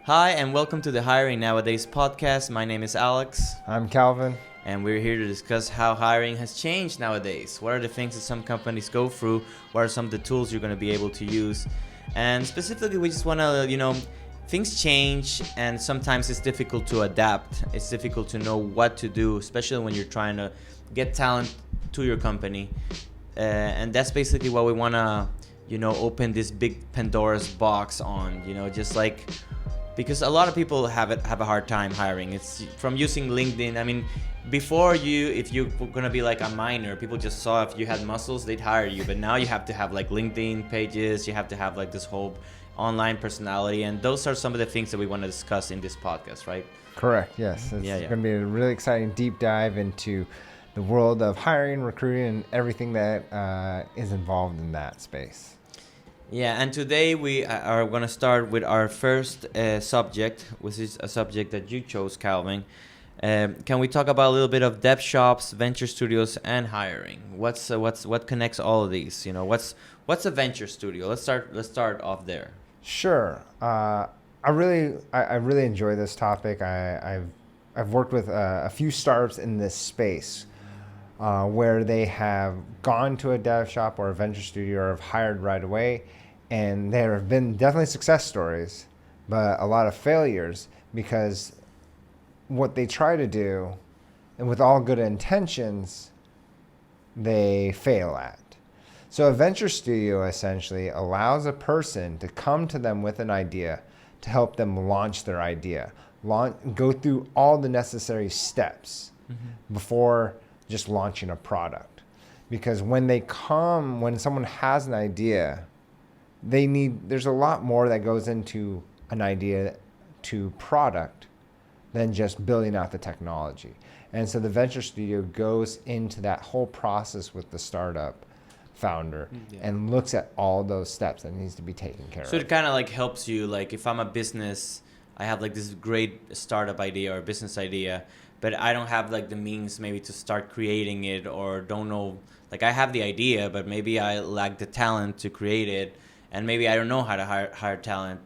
Hi, and welcome to the Hiring Nowadays podcast. My name is Alex, I'm Calvin. and we're here to discuss how hiring has changed nowadays. What are the things that some companies go through? What are some of the tools you're going to be able to use? And specifically, we just want to, things change, and sometimes it's difficult to adapt. It's difficult to know what to do, especially when you're trying to get talent to your company. And that's basically what we want to, open this big Pandora's box on, just like because a lot of people have a hard time hiring. It's from using LinkedIn. I mean, before if you're gonna be like a miner, people just saw if you had muscles, they'd hire you. But now you have to have like LinkedIn pages. You have to have like this whole online personality, and those are some of the things that we want to discuss in this podcast, right? Correct. Yes, it's Yeah. going to be a really exciting deep dive into the world of hiring, recruiting, and everything that is involved in that space. Yeah, and today we are going to start with our first subject, which is a subject that you chose, Calvin. Can we talk about a little bit of Devshops, venture studios, and hiring? What connects all of these? What's a venture studio? Let's start off there. Sure. I really enjoy this topic. I've worked with a few startups in this space where they have gone to a dev shop or a venture studio or have hired right away. And there have been definitely success stories, but a lot of failures because what they try to do, and with all good intentions, they fail at. So a venture studio essentially allows a person to come to them with an idea to help them launch their idea, go through all the necessary steps before just launching a product. Because when someone has an idea, there's a lot more that goes into an idea to product than just building out the technology. And so the venture studio goes into that whole process with the startup founder and looks at all those steps that needs to be taken care of. So it kind of like helps you, like if I'm a business, I have like this great startup idea or business idea, but I don't have like the means maybe to start creating it, or don't know, like I have the idea, but maybe I lack the talent to create it, and maybe I don't know how to hire talent.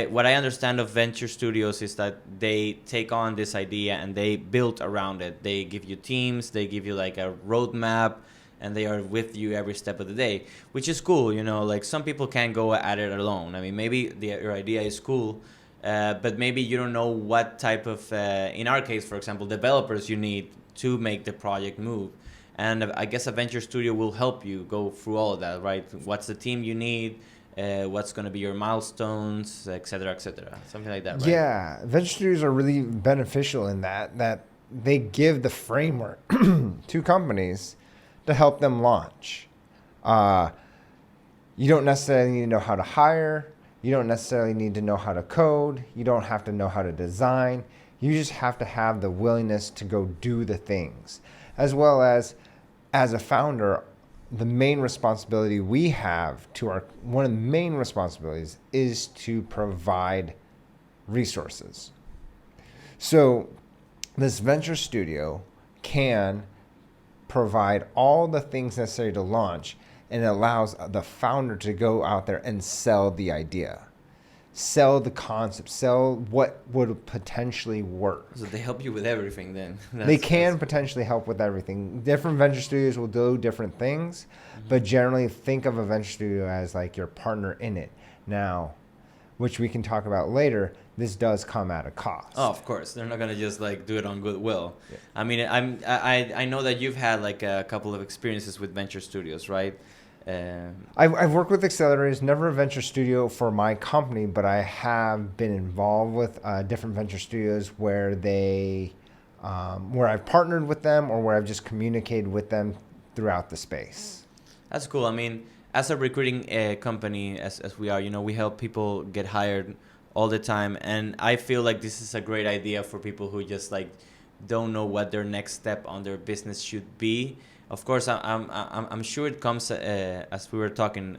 What I understand of venture studios is that they take on this idea and they build around it. They give you teams, they give you like a roadmap, and they are with you every step of the day, which is cool. Like some people can't go at it alone. I mean, maybe your idea is cool, but maybe you don't know what type of, in our case, for example, developers you need to make the project move. And I guess a venture studio will help you go through all of that, right? What's the team you need? What's going to be your milestones, et cetera, something like that, right? Yeah, venture studios are really beneficial in that they give the framework to companies to help them launch. You don't necessarily need to know how to hire. You don't necessarily need to know how to code. You don't have to know how to design. You just have to have the willingness to go do the things. As well as a founder, the main responsibility we have one of the main responsibilities is to provide resources. So this venture studio can provide all the things necessary to launch, and it allows the founder to go out there and sell the idea, sell the concept, sell what would potentially work. So they help you with everything then. They can potentially help with everything. Different venture studios will do different things, but generally think of a venture studio as like your partner in it. Now, which we can talk about later, this does come at a cost. Oh, of course. They're not going to just like do it on goodwill. Yeah. I mean, I know that you've had like a couple of experiences with venture studios, right? I've worked with accelerators, never a venture studio for my company, but I have been involved with different venture studios where where I've partnered with them or where I've just communicated with them throughout the space. That's cool. I mean, as a recruiting company, as we are, we help people get hired all the time, and I feel like this is a great idea for people who just like don't know what their next step on their business should be. Of course, I'm sure it comes, as we were talking,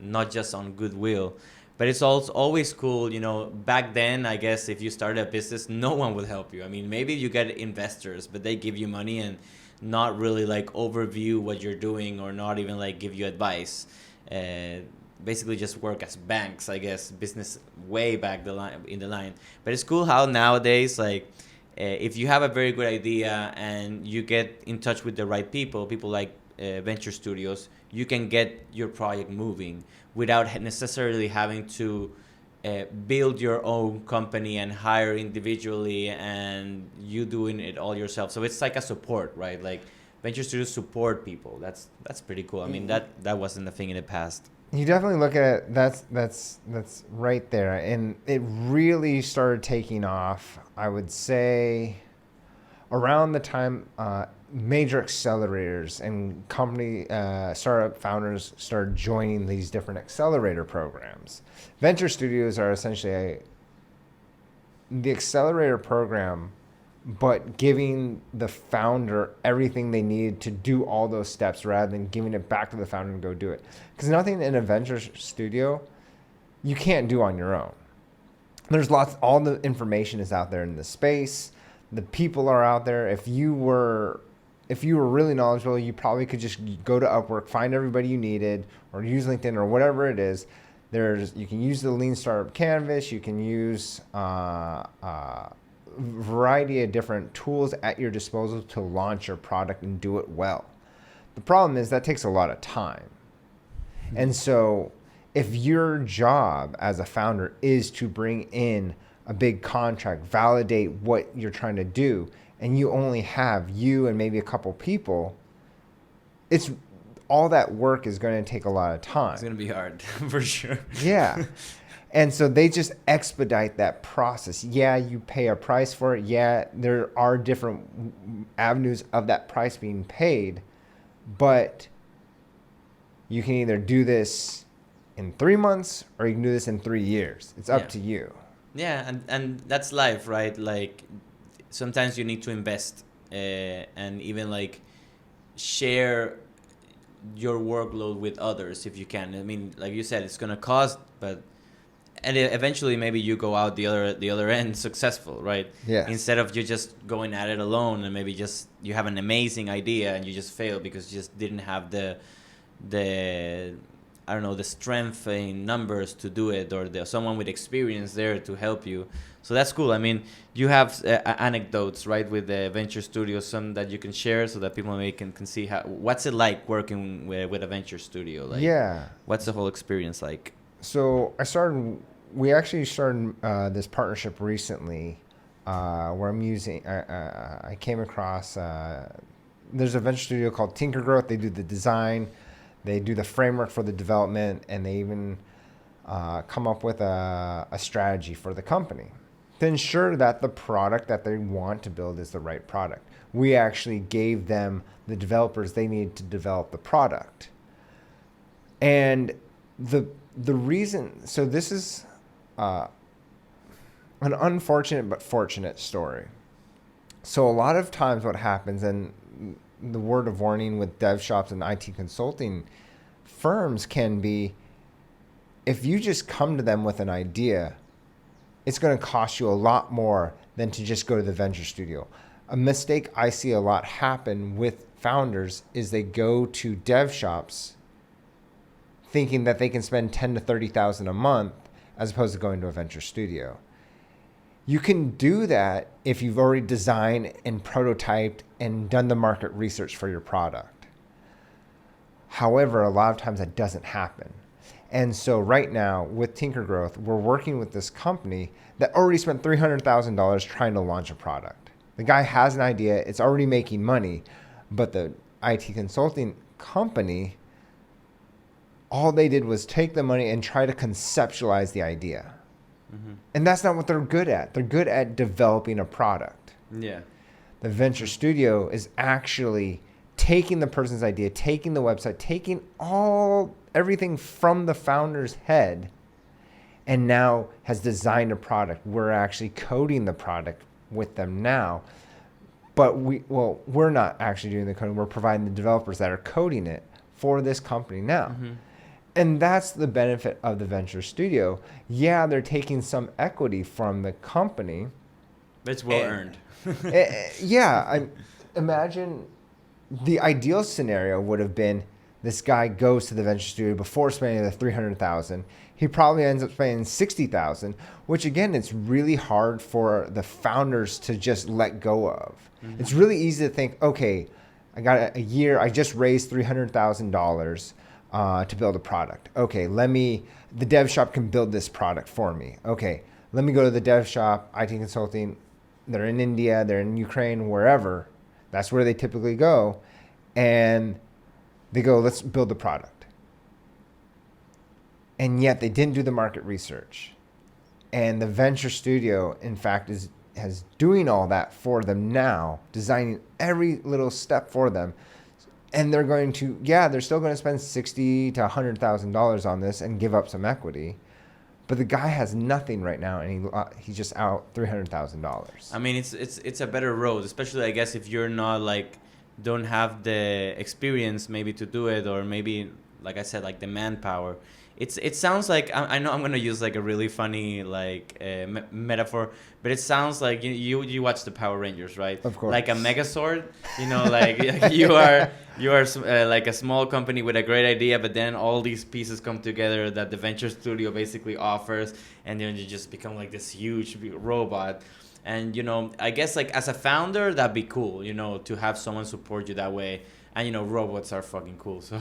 not just on goodwill, but it's also always cool. Back then, I guess if you started a business, no one would help you. I mean, maybe you get investors, but they give you money and not really like overview what you're doing, or not even like give you advice. basically just work as banks, I guess, business way back the line in the line. But it's cool how nowadays, like, if you have a very good idea and you get in touch with the right people like venture studios, you can get your project moving without necessarily having to build your own company and hire individually and you doing it all yourself. So it's like a support, right? Like venture studios support people. That's pretty cool. I mean, that wasn't a thing in the past. You definitely look at it. That's right there, and it really started taking off. I would say around the time major accelerators and company startup founders started joining these different accelerator programs. Venture studios are essentially the accelerator program, but giving the founder everything they need to do all those steps rather than giving it back to the founder and go do it. Because nothing in a venture studio you can't do on your own. There's all the information is out there in the space. The people are out there. If you were really knowledgeable, you probably could just go to Upwork, find everybody you needed, or use LinkedIn or whatever it is. You can use the Lean Startup Canvas. You can use variety of different tools at your disposal to launch your product and do it well. The problem is that takes a lot of time. And so if your job as a founder is to bring in a big contract, validate what you're trying to do, and you only have you and maybe a couple people, it's all that work is going to take a lot of time. It's going to be hard for sure. Yeah. And so they just expedite that process. Yeah, you pay a price for it. Yeah, there are different avenues of that price being paid, but you can either do this in 3 months or you can do this in 3 years. It's up to you. Yeah, and that's life, right? Like sometimes you need to invest and even like share your workload with others if you can. I mean, like you said, it's gonna cost, but and eventually maybe you go out the other end successful, right? Yeah. Instead of you just going at it alone and maybe just you have an amazing idea and you just fail because you just didn't have the I don't know, the strength in numbers to do it, or someone with experience there to help you. So that's cool. I mean, you have anecdotes, right, with the venture studio, some that you can share so that people maybe can see what's it like working with a venture studio. Like, yeah. What's the whole experience like? So we actually started this partnership recently where I came across, there's a venture studio called Tinker Growth. They do the design, they do the framework for the development, and they even come up with a strategy for the company to ensure that the product that they want to build is the right product. We actually gave them the developers they needed to develop the product. And the reason, so this is an unfortunate but fortunate story. So a lot of times what happens, and the word of warning with Devshops and IT consulting firms can be, if you just come to them with an idea, it's going to cost you a lot more than to just go to the venture studio. A mistake I see a lot happen with founders is they go to Devshops thinking that they can spend $10,000 to $30,000 a month as opposed to going to a venture studio. You can do that if you've already designed and prototyped and done the market research for your product. However, a lot of times that doesn't happen. And so right now with Tinker Growth, we're working with this company that already spent $300,000 trying to launch a product. The guy has an idea, it's already making money, but the IT consulting company, all they did was take the money and try to conceptualize the idea. Mm-hmm. And that's not what they're good at. They're good at developing a product. Yeah. The venture studio is actually taking the person's idea, taking the website, taking everything from the founder's head, and now has designed a product. We're actually coding the product with them now. But we're not actually doing the coding. We're providing the developers that are coding it for this company now. Mm-hmm. And that's the benefit of the venture studio. Yeah, they're taking some equity from the company. It's well earned. Imagine the ideal scenario would have been this guy goes to the venture studio before spending the 300,000. He probably ends up spending 60,000, which again, it's really hard for the founders to just let go of. Mm-hmm. It's really easy to think, okay, I got a year, I just raised $300,000 to build a product. Okay, the Devshop can build this product for me. Okay, let me go to the Devshop, IT consulting. They're in India, they're in Ukraine, wherever. That's where they typically go. And they go, let's build the product. And yet they didn't do the market research. And the venture studio, in fact, has doing all that for them now, designing every little step for them. And they're going to, they're still going to spend $60,000 to $100,000 on this and give up some equity. But the guy has nothing right now, and he's just out $300,000. I mean, it's a better road, especially I guess if you're not like don't have the experience maybe to do it, or maybe like I said, like the manpower. It sounds like I know I'm gonna use like a really funny like metaphor, but it sounds like you watch the Power Rangers, right? Of course. Like a Megazord, like you are like a small company with a great idea, but then all these pieces come together that the venture studio basically offers, and then you just become like this huge robot. And I guess like as a founder, that'd be cool, to have someone support you that way. And robots are fucking cool, so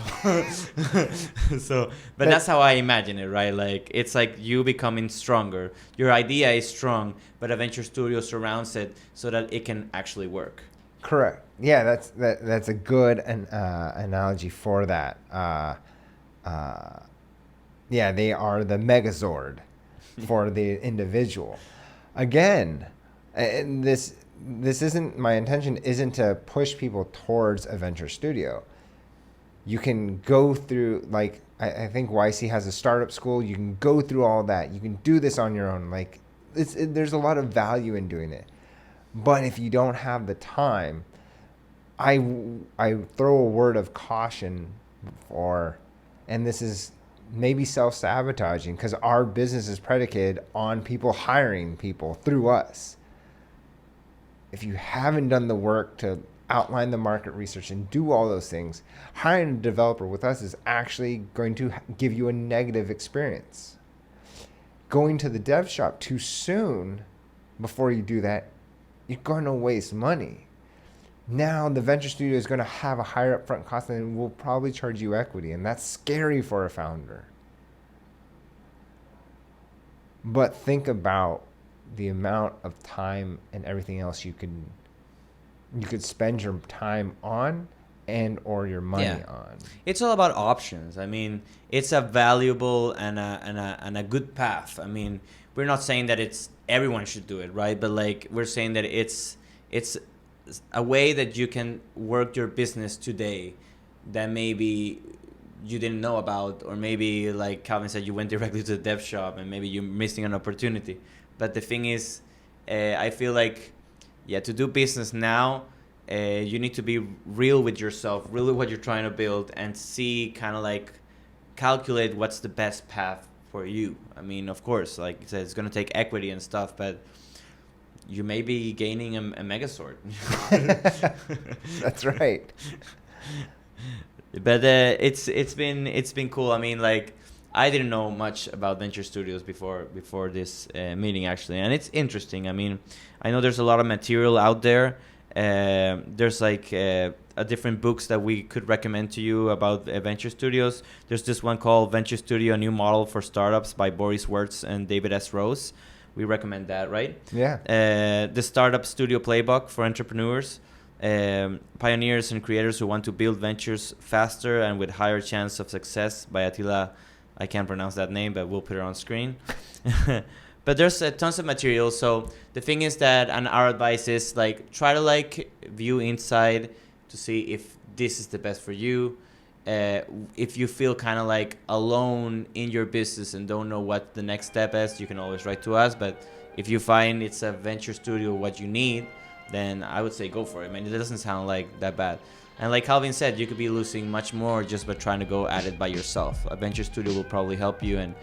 but that's how I imagine it, right? Like it's like you becoming stronger. Your idea is strong, but a venture studio surrounds it so that it can actually work. Correct. Yeah, that's a good analogy for that. They are the Megazord for the individual. Again, and this isn't, my intention isn't to push people towards a venture studio. You can go through, like, I think YC has a startup school. You can go through all that. You can do this on your own. Like, there's a lot of value in doing it. But if you don't have the time, I throw a word of caution and this is maybe self-sabotaging, because our business is predicated on people hiring people through us. If you haven't done the work to outline the market research and do all those things, hiring a developer with us is actually going to give you a negative experience. Going to the dev shop too soon before you do that, you're going to waste money. Now the venture studio is going to have a higher upfront cost and will probably charge you equity, and that's scary for a founder. But think about the amount of time and everything else you could spend your time on and or your money on. It's all about options. I mean, it's a valuable and a good path. I mean, we're not saying that everyone should do it, right? But like we're saying that it's a way that you can work your business today that maybe you didn't know about, or maybe like Calvin said, you went directly to the dev shop and maybe you're missing an opportunity. But the thing is, I feel like, to do business now, you need to be real with yourself, really what you're trying to build, and see, kind of like calculate what's the best path for you. I mean, of course, like you said, it's going to take equity and stuff, but you may be gaining a Megazord. That's right. But it's been cool. I mean, like, I didn't know much about venture studios before this meeting, actually, and it's interesting. I mean, I know there's a lot of material out there. There's like a different books that we could recommend to you about venture studios. There's this one called Venture Studio: A New Model for Startups by Boris Wertz and David S. Rose. We recommend that, right? Yeah. The Startup Studio Playbook for Entrepreneurs. Pioneers and creators who want to build ventures faster and with higher chance of success by Attila. I can't pronounce that name, but we'll put it on screen. But there's tons of material. So the thing is that, and our advice is like, try to like view inside to see if this is the best for you. If you feel kind of like alone in your business and don't know what the next step is, you can always write to us. But if you find it's a venture studio what you need, then I would say go for it. I mean, it doesn't sound like that bad. And like Calvin said, you could be losing much more just by trying to go at it by yourself. A venture studio will probably help you, and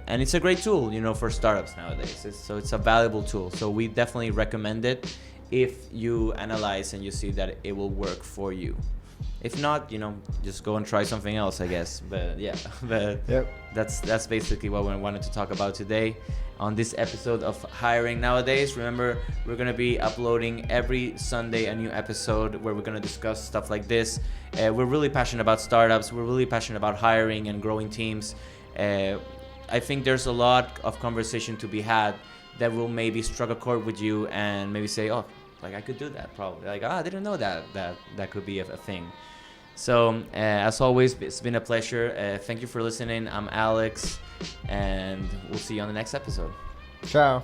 it's a great tool, for startups nowadays. It's a valuable tool. So we definitely recommend it if you analyze and you see that it will work for you. If not, just go and try something else, I guess. But yeah, but Yep. that's basically what we wanted to talk about today on this episode of Hiring Nowadays. Remember, we're going to be uploading every Sunday a new episode where we're going to discuss stuff like this. We're really passionate about startups. We're really passionate about hiring and growing teams. I think there's a lot of conversation to be had that will maybe struck a chord with you and maybe say, oh, like I could do that probably. Like, I didn't know that could be a thing. So, as always, it's been a pleasure. Thank you for listening. I'm Alex, and we'll see you on the next episode. Ciao.